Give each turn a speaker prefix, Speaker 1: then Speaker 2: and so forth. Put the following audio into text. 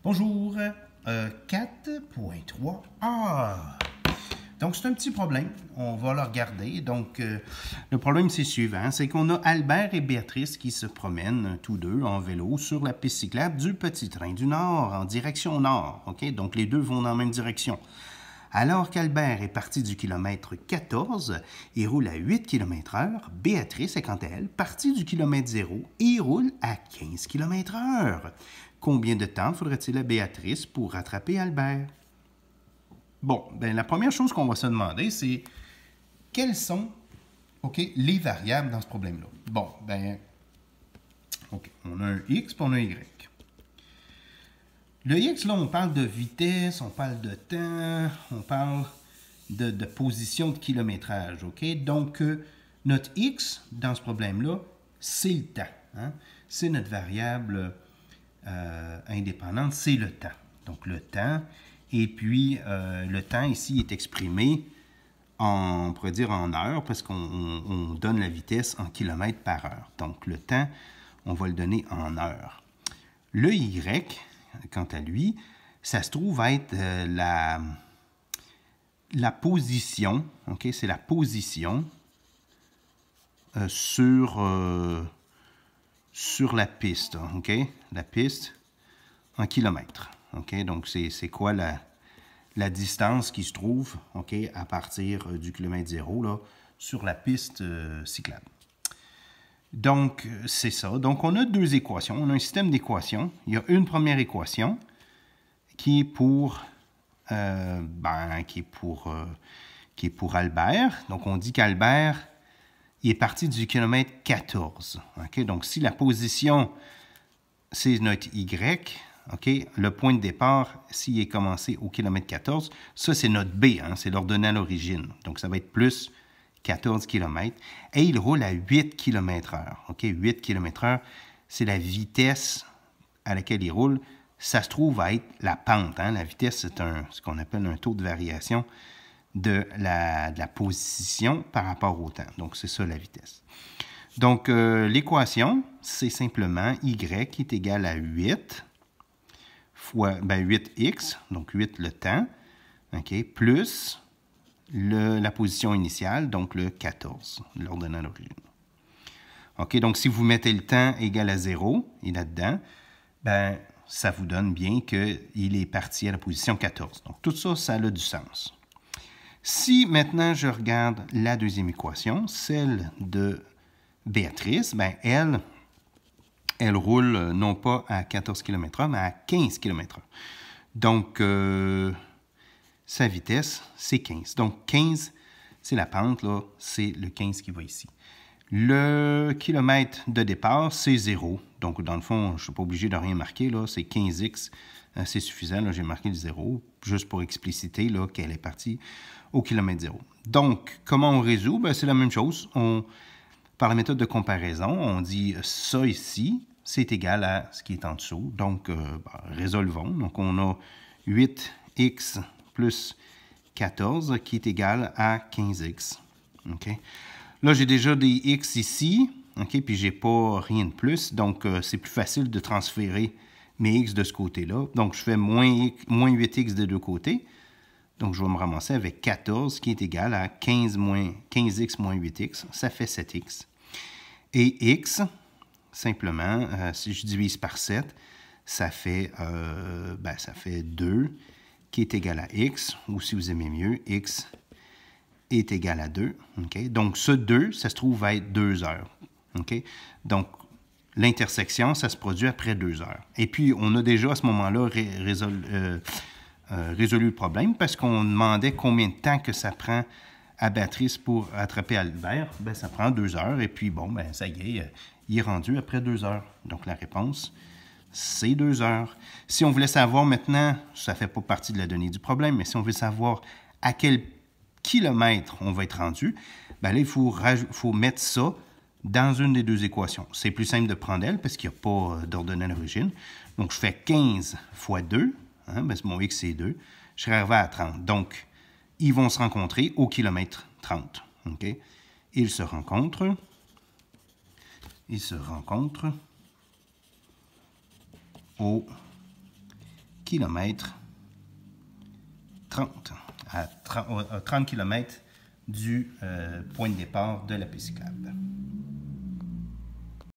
Speaker 1: Bonjour, 4.3a. Donc, c'est un petit problème. On va le regarder. Donc, le problème, c'est suivant. C'est qu'on a Albert et Béatrice qui se promènent tous deux en vélo sur la piste cyclable du Petit Train du Nord en direction nord. OK? Donc, les deux vont dans la même direction. Alors qu'Albert est parti du kilomètre 14 et roule à 8 km/h, Béatrice est quant à elle partie du kilomètre 0 et roule à 15 km/h. Combien de temps faudrait-il à Béatrice pour rattraper Albert? Bon, ben la première chose qu'on va se demander, c'est quelles sont les variables dans ce problème-là. Bon, ben, OK, on a un X et on a un Y. Le X, là, on parle de vitesse, on parle de temps, on parle de position de kilométrage, OK? Donc, notre X, dans ce problème-là, c'est le temps. Hein? C'est notre variable indépendante, c'est le temps. Donc, le temps, et puis le temps ici est exprimé on pourrait dire en heures, parce qu'on donne la vitesse en kilomètres par heure. Donc, le temps, on va le donner en heures. Le Y, quant à lui, ça se trouve être la position, OK? C'est la position sur la piste, OK? La piste en kilomètres, OK? Donc, c'est quoi la distance qui se trouve, OK, à partir du kilomètre 0, là, sur la piste cyclable. Donc, c'est ça. Donc, on a deux équations. On a un système d'équations. Il y a une première équation qui est pour, Albert. Donc, on dit qu'Albert est parti du kilomètre 14. OK? Donc, si la position, c'est notre Y, OK, le point de départ, s'il est commencé au kilomètre 14, ça, c'est notre B, hein, c'est l'ordonnée à l'origine. Donc, ça va être plus 14 km. Et il roule à 8 km/h. OK, 8 km/h, c'est la vitesse à laquelle il roule. Ça se trouve à être la pente. Hein? La vitesse, c'est ce qu'on appelle un taux de variation de la position par rapport au temps. Donc, c'est ça la vitesse. Donc, l'équation, c'est simplement Y qui est égal à 8 fois 8x, donc 8 le temps, OK, plus la position initiale, donc le 14, l'ordonnée à l'origine. OK, donc si vous mettez le temps égal à 0, et là-dedans, ben, ça vous donne bien qu'il est parti à la position 14. Donc, tout ça, ça a du sens. Si maintenant je regarde la deuxième équation, celle de Béatrice, ben, elle roule non pas à 14 km/h, mais à 15 km/h. Donc, sa vitesse, c'est 15. Donc, 15, c'est la pente, là, c'est le 15 qui va ici. Le kilomètre de départ, c'est 0. Donc, dans le fond, je ne suis pas obligé de rien marquer, là, c'est 15x, c'est suffisant. Là, j'ai marqué le 0, juste pour expliciter là, qu'elle est partie au kilomètre 0. Donc, comment on résout? Ben, c'est la même chose. Par la méthode de comparaison, on dit ça ici, c'est égal à ce qui est en dessous. Donc, résolvons. Donc, on a 8x plus 14 qui est égal à 15x. OK? Là, j'ai déjà des x ici, OK? Puis, je n'ai pas rien de plus. Donc, c'est plus facile de transférer mes x de ce côté-là. Donc, je fais moins 8x de deux côtés. Donc, je vais me ramasser avec 14 qui est égal à 15x moins 8x. Ça fait 7x. Et x, simplement, si je divise par 7, ça fait 2 qui est égal à x. Ou si vous aimez mieux, x est égal à 2. Okay? Donc, ce 2, ça se trouve à être 2 heures. Okay? Donc, l'intersection, ça se produit après 2 heures. Et puis, on a déjà à ce moment-là résolu le problème parce qu'on demandait combien de temps que ça prend à Béatrice pour attraper Albert. Ben, ça prend 2 heures et puis bon, ben, ça y est, il est rendu après 2 heures. Donc la réponse, c'est 2 heures. Si on voulait savoir maintenant, ça ne fait pas partie de la donnée du problème, mais si on veut savoir à quel kilomètre on va être rendu, ben là, il faut mettre ça dans une des deux équations. C'est plus simple de prendre elle parce qu'il n'y a pas d'ordonnée à l'origine. Donc je fais 15 fois 2. Hein, ben, mon x, c'est 2. Je serais arrivé à 30. Donc, ils vont se rencontrer au kilomètre 30. Okay? Ils se rencontrent au km 30, à 30 km du point de départ de la piste cyclable.